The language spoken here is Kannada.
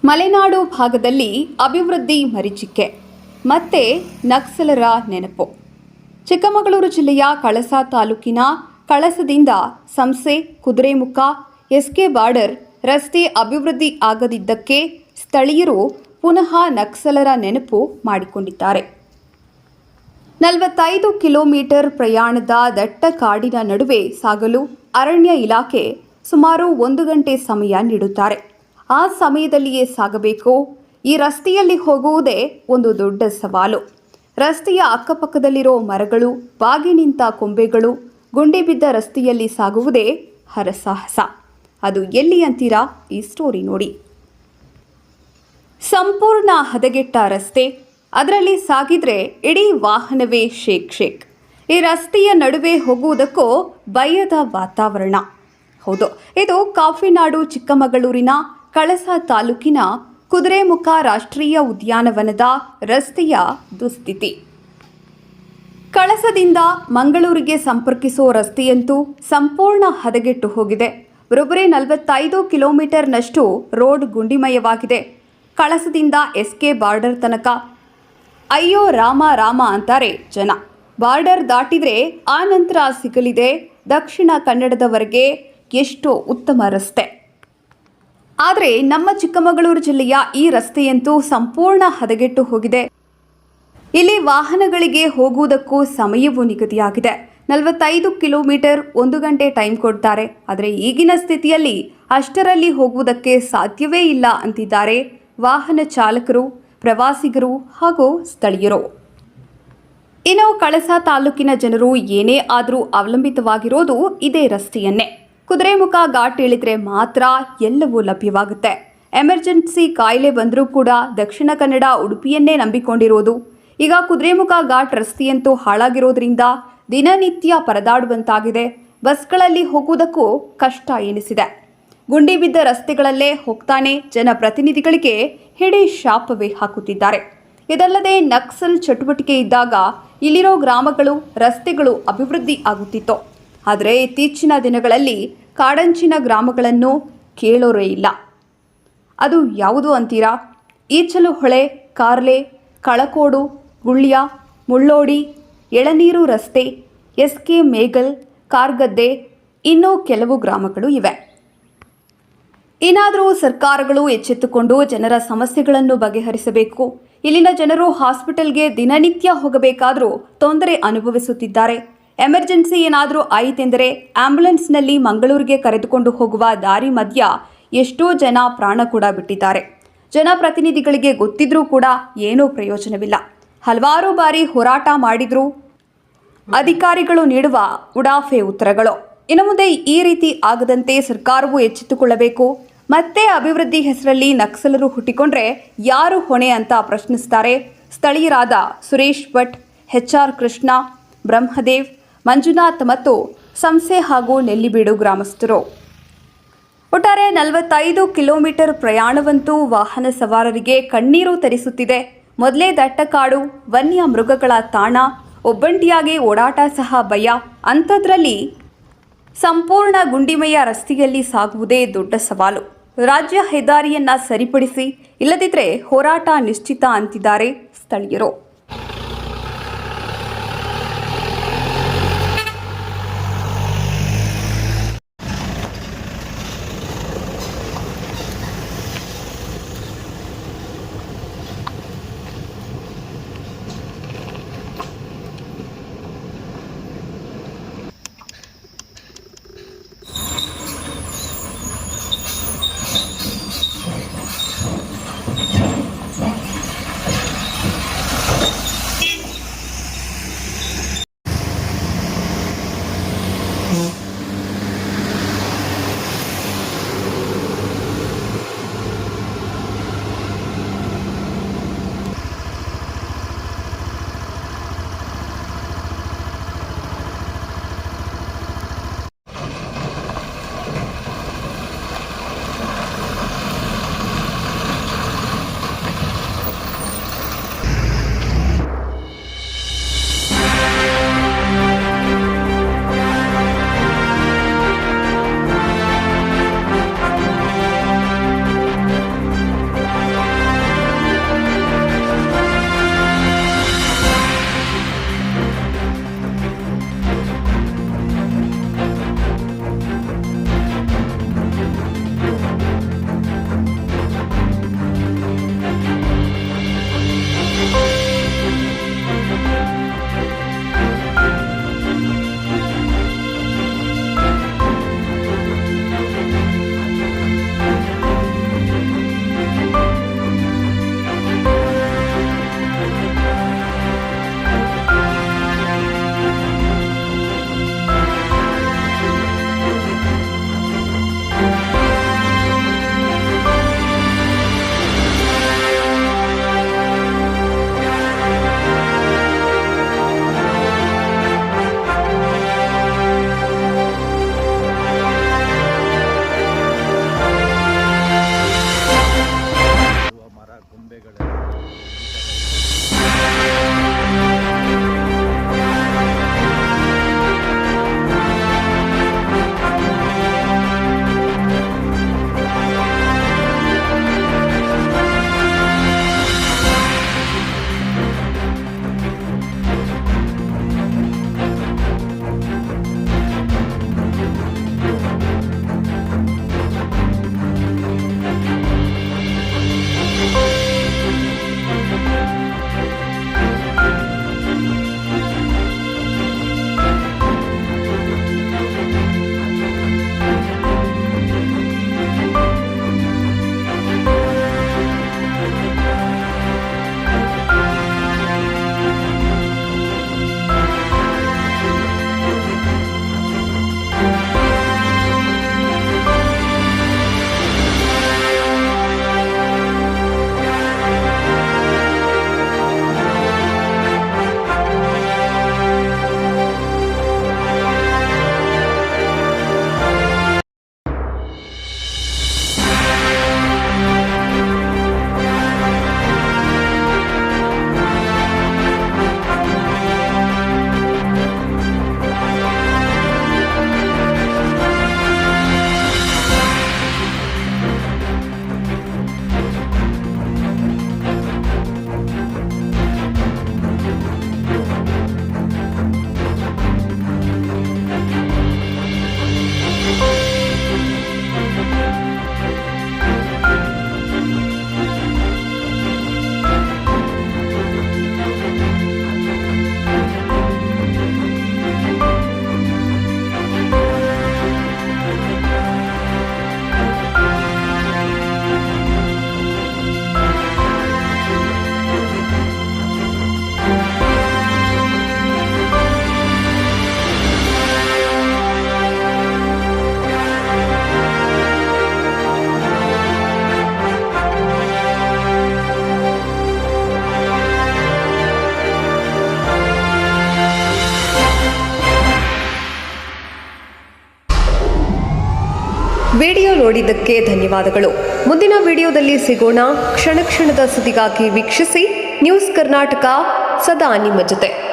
ಮಲೆನಾಡು ಭಾಗದಲ್ಲಿ ಅಭಿವೃದ್ಧಿ ಮರೀಚಿಕೆ ಮತ್ತೆ ನಕ್ಸಲರ ನೆನಪು. ಚಿಕ್ಕಮಗಳೂರು ಜಿಲ್ಲೆಯ ಕಳಸ ತಾಲೂಕಿನ ಕಳಸದಿಂದ ಸಂಸೆ, ಕುದುರೆಮುಖ, ಎಸ್ಕೆ ಬಾರ್ಡರ್ ರಸ್ತೆ ಅಭಿವೃದ್ಧಿ ಆಗದಿದ್ದಕ್ಕೆ ಸ್ಥಳೀಯರು ಪುನಃ ನಕ್ಸಲರ ನೆನಪು ಮಾಡಿಕೊಂಡಿದ್ದಾರೆ. 45 ಕಿಲೋಮೀಟರ್ ಪ್ರಯಾಣದ ದಟ್ಟ ಕಾಡಿನ ನಡುವೆ ಸಾಗಲು ಅರಣ್ಯ ಇಲಾಖೆ ಸುಮಾರು 1 ಗಂಟೆ ಸಮಯ ನೀಡುತ್ತಾರೆ. ಆ ಸಮಯದಲ್ಲಿಯೇ ಸಾಗಬೇಕು. ಈ ರಸ್ತೆಯಲ್ಲಿ ಹೋಗುವುದೇ ಒಂದು ದೊಡ್ಡ ಸವಾಲು. ರಸ್ತೆಯ ಅಕ್ಕಪಕ್ಕದಲ್ಲಿರೋ ಮರಗಳು, ಬಾಗಿ ನಿಂತ ಕೊಂಬೆಗಳು, ಗುಂಡಿ ಬಿದ್ದ ರಸ್ತೆಯಲ್ಲಿ ಸಾಗುವುದೇ ಹರಸಾಹಸ. ಅದು ಎಲ್ಲಿ ಅಂತೀರಾ? ಈ ಸ್ಟೋರಿ ನೋಡಿ. ಸಂಪೂರ್ಣ ಹದಗೆಟ್ಟ ರಸ್ತೆ, ಅದರಲ್ಲಿ ಸಾಗಿದ್ರೆ ಇಡೀ ವಾಹನವೇ ಶೇಕ್. ಈ ರಸ್ತೆಯ ನಡುವೆ ಹೋಗುವುದಕ್ಕೂ ಭಯದ ವಾತಾವರಣ. ಹೌದು, ಇದು ಕಾಫಿನಾಡು ಚಿಕ್ಕಮಗಳೂರಿನ ಕಳಸ ತಾಲೂಕಿನ ಕುದುರೆಮುಖ ರಾಷ್ಟ್ರೀಯ ಉದ್ಯಾನವನದ ರಸ್ತೆಯ ದುಸ್ಥಿತಿ. ಕಳಸದಿಂದ ಮಂಗಳೂರಿಗೆ ಸಂಪರ್ಕಿಸುವ ರಸ್ತೆಯಂತೂ ಸಂಪೂರ್ಣ ಹದಗೆಟ್ಟು ಹೋಗಿದೆ. ಬರೋಬ್ಬರಿ 45 ಕಿಲೋಮೀಟರ್ನಷ್ಟು ರೋಡ್ ಗುಂಡಿಮಯವಾಗಿದೆ. ಕಳಸದಿಂದ ಎಸ್ಕೆ ಬಾರ್ಡರ್ ತನಕ ಅಯ್ಯೋ ರಾಮ ರಾಮ ಅಂತಾರೆ ಜನ. ಬಾರ್ಡರ್ ದಾಟಿದರೆ ಆ ನಂತರ ಸಿಗಲಿದೆ ದಕ್ಷಿಣ ಕನ್ನಡದವರೆಗೆ ಎಷ್ಟೋ ಉತ್ತಮ ರಸ್ತೆ. ಆದರೆ ನಮ್ಮ ಚಿಕ್ಕಮಗಳೂರು ಜಿಲ್ಲೆಯ ಈ ರಸ್ತೆಯಂತೂ ಸಂಪೂರ್ಣ ಹದಗೆಟ್ಟು ಹೋಗಿದೆ. ಇಲ್ಲಿ ವಾಹನಗಳಿಗೆ ಹೋಗುವುದಕ್ಕೂ ಸಮಯವೂ ನಿಗದಿಯಾಗಿದೆ. 45 ಕಿಲೋಮೀಟರ್ 1 ಗಂಟೆ ಟೈಮ್ ಕೊಡ್ತಾರೆ. ಆದರೆ ಈಗಿನ ಸ್ಥಿತಿಯಲ್ಲಿ ಅಷ್ಟರಲ್ಲಿ ಹೋಗುವುದಕ್ಕೆ ಸಾಧ್ಯವೇ ಇಲ್ಲ ಅಂತಿದ್ದಾರೆ ವಾಹನ ಚಾಲಕರು, ಪ್ರವಾಸಿಗರು ಹಾಗೂ ಸ್ಥಳೀಯರು. ಇನ್ನು ಕಳಸ ತಾಲೂಕಿನ ಜನರು ಏನೇ ಆದರೂ ಅವಲಂಬಿತವಾಗಿರೋದು ಇದೇ ರಸ್ತೆಯನ್ನೇ. ಕುದುರೆಮುಖ ಘಾಟ್ ಇಳಿದ್ರೆ ಮಾತ್ರ ಎಲ್ಲವೂ ಲಭ್ಯವಾಗುತ್ತೆ. ಎಮರ್ಜೆನ್ಸಿ ಕಾಯಿಲೆ ಬಂದರೂ ಕೂಡ ದಕ್ಷಿಣ ಕನ್ನಡ ಉಡುಪಿಯನ್ನೇ ನಂಬಿಕೊಂಡಿರೋದು. ಈಗ ಕುದುರೆಮುಖ ಘಾಟ್ ರಸ್ತೆಯಂತೂ ಹಾಳಾಗಿರೋದ್ರಿಂದ ದಿನನಿತ್ಯ ಪರದಾಡುವಂತಾಗಿದೆ. ಬಸ್ಗಳಲ್ಲಿ ಹೋಗುವುದಕ್ಕೂ ಕಷ್ಟ ಎನಿಸಿದೆ. ಗುಂಡಿ ಬಿದ್ದ ರಸ್ತೆಗಳಲ್ಲೇ ಹೋಗ್ತಾನೆ ಜನಪ್ರತಿನಿಧಿಗಳಿಗೆ ಹಿಡಿ ಶಾಪವೇ ಹಾಕುತ್ತಿದ್ದಾರೆ. ಇದಲ್ಲದೆ ನಕ್ಸಲ್ ಚಟುವಟಿಕೆ ಇದ್ದಾಗ ಇಲ್ಲಿರೋ ಗ್ರಾಮಗಳು, ರಸ್ತೆಗಳು ಅಭಿವೃದ್ಧಿ ಆಗುತ್ತಿತ್ತು. ಆದರೆ ಇತ್ತೀಚಿನ ದಿನಗಳಲ್ಲಿ ಕಾಡಂಚಿನ ಗ್ರಾಮಗಳನ್ನು ಕೇಳೋರೇ ಇಲ್ಲ. ಅದು ಯಾವುದು ಅಂತೀರಾ? ಈಚಲು ಹೊಳೆ, ಕಾರ್ಲೆ, ಕಳಕೋಡು, ಗುಳ್ಯ, ಮುಳ್ಳೋಡಿ, ಎಳನೀರು ರಸ್ತೆ, ಎಸ್ಕೆ ಮೇಗಲ್, ಕಾರ್ಗದ್ದೆ, ಇನ್ನೂ ಕೆಲವು ಗ್ರಾಮಗಳು ಇವೆ. ಇನ್ನಾದರೂ ಸರ್ಕಾರಗಳು ಎಚ್ಚೆತ್ತುಕೊಂಡು ಜನರ ಸಮಸ್ಯೆಗಳನ್ನು ಬಗೆಹರಿಸಬೇಕು. ಇಲ್ಲಿನ ಜನರು ಹಾಸ್ಪಿಟಲ್ಗೆ ದಿನನಿತ್ಯ ಹೋಗಬೇಕಾದರೂ ತೊಂದರೆ ಅನುಭವಿಸುತ್ತಿದ್ದಾರೆ. ಎಮರ್ಜೆನ್ಸಿ ಏನಾದರೂ ಆಯಿತೆಂದರೆ ಆಂಬ್ಯುಲೆನ್ಸ್ನಲ್ಲಿ ಮಂಗಳೂರಿಗೆ ಕರೆದುಕೊಂಡು ಹೋಗುವ ದಾರಿ ಮಧ್ಯ ಎಷ್ಟೋ ಜನ ಪ್ರಾಣ ಕೂಡ ಬಿಟ್ಟಿದ್ದಾರೆ. ಜನಪ್ರತಿನಿಧಿಗಳಿಗೆ ಗೊತ್ತಿದ್ರೂ ಕೂಡ ಏನೂ ಪ್ರಯೋಜನವಿಲ್ಲ. ಹಲವಾರು ಬಾರಿ ಹೋರಾಟ ಮಾಡಿದರೂ ಅಧಿಕಾರಿಗಳು ನೀಡುವ ಉಡಾಫೆ ಉತ್ತರಗಳು. ಇನ್ನು ಮುಂದೆ ಈ ರೀತಿ ಆಗದಂತೆ ಸರ್ಕಾರವು ಎಚ್ಚೆತ್ತುಕೊಳ್ಳಬೇಕು. ಮತ್ತೆ ಅಭಿವೃದ್ಧಿ ಹೆಸರಲ್ಲಿ ನಕ್ಸಲರು ಹುಟ್ಟಿಕೊಂಡ್ರೆ ಯಾರು ಹೊಣೆ ಅಂತ ಪ್ರಶ್ನಿಸುತ್ತಾರೆ ಸ್ಥಳೀಯರಾದ ಸುರೇಶ್ ಭಟ್, HR ಕೃಷ್ಣ, ಬ್ರಹ್ಮದೇವ್, ಮಂಜುನಾಥ್ ಮತ್ತು ಸಂಸೆ ಹಾಗೂ ನೆಲ್ಲಿಬೀಡು ಗ್ರಾಮಸ್ಥರು. ಒಟ್ಟಾರೆ 45 ಕಿಲೋಮೀಟರ್ ಪ್ರಯಾಣವಂತೂ ವಾಹನ ಸವಾರರಿಗೆ ಕಣ್ಣೀರು ತರಿಸುತ್ತಿದೆ. ಮೊದಲೇ ದಟ್ಟ ಕಾಡು, ವನ್ಯ ಮೃಗಗಳ ತಾಣ, ಒಬ್ಬಂಟಿಯಾಗಿ ಓಡಾಟ ಸಹ ಭಯ. ಅಂಥದ್ರಲ್ಲಿ ಸಂಪೂರ್ಣ ಗುಂಡಿಮಯ ರಸ್ತೆಯಲ್ಲಿ ಸಾಗುವುದೇ ದೊಡ್ಡ ಸವಾಲು. ರಾಜ್ಯ ಹೆದ್ದಾರಿಯನ್ನ ಸರಿಪಡಿಸಿ, ಇಲ್ಲದಿದ್ದರೆ ಹೋರಾಟ ನಿಶ್ಚಿತ ಅಂತಿದ್ದಾರೆ ಸ್ಥಳೀಯರು. ವಿಡಿಯೋ ನೋಡಿದ್ದಕ್ಕೆ ಧನ್ಯವಾದಗಳು. ಮುಂದಿನ ವಿಡಿಯೋದಲ್ಲಿ ಸಿಗೋಣ. ಕ್ಷಣ ಕ್ಷಣದ ಸುದ್ದಿಗಾಗಿ ವೀಕ್ಷಿಸಿ ನ್ಯೂಸ್ ಕರ್ನಾಟಕ, ಸದಾ ನಿಮ್ಮ ಜೊತೆ.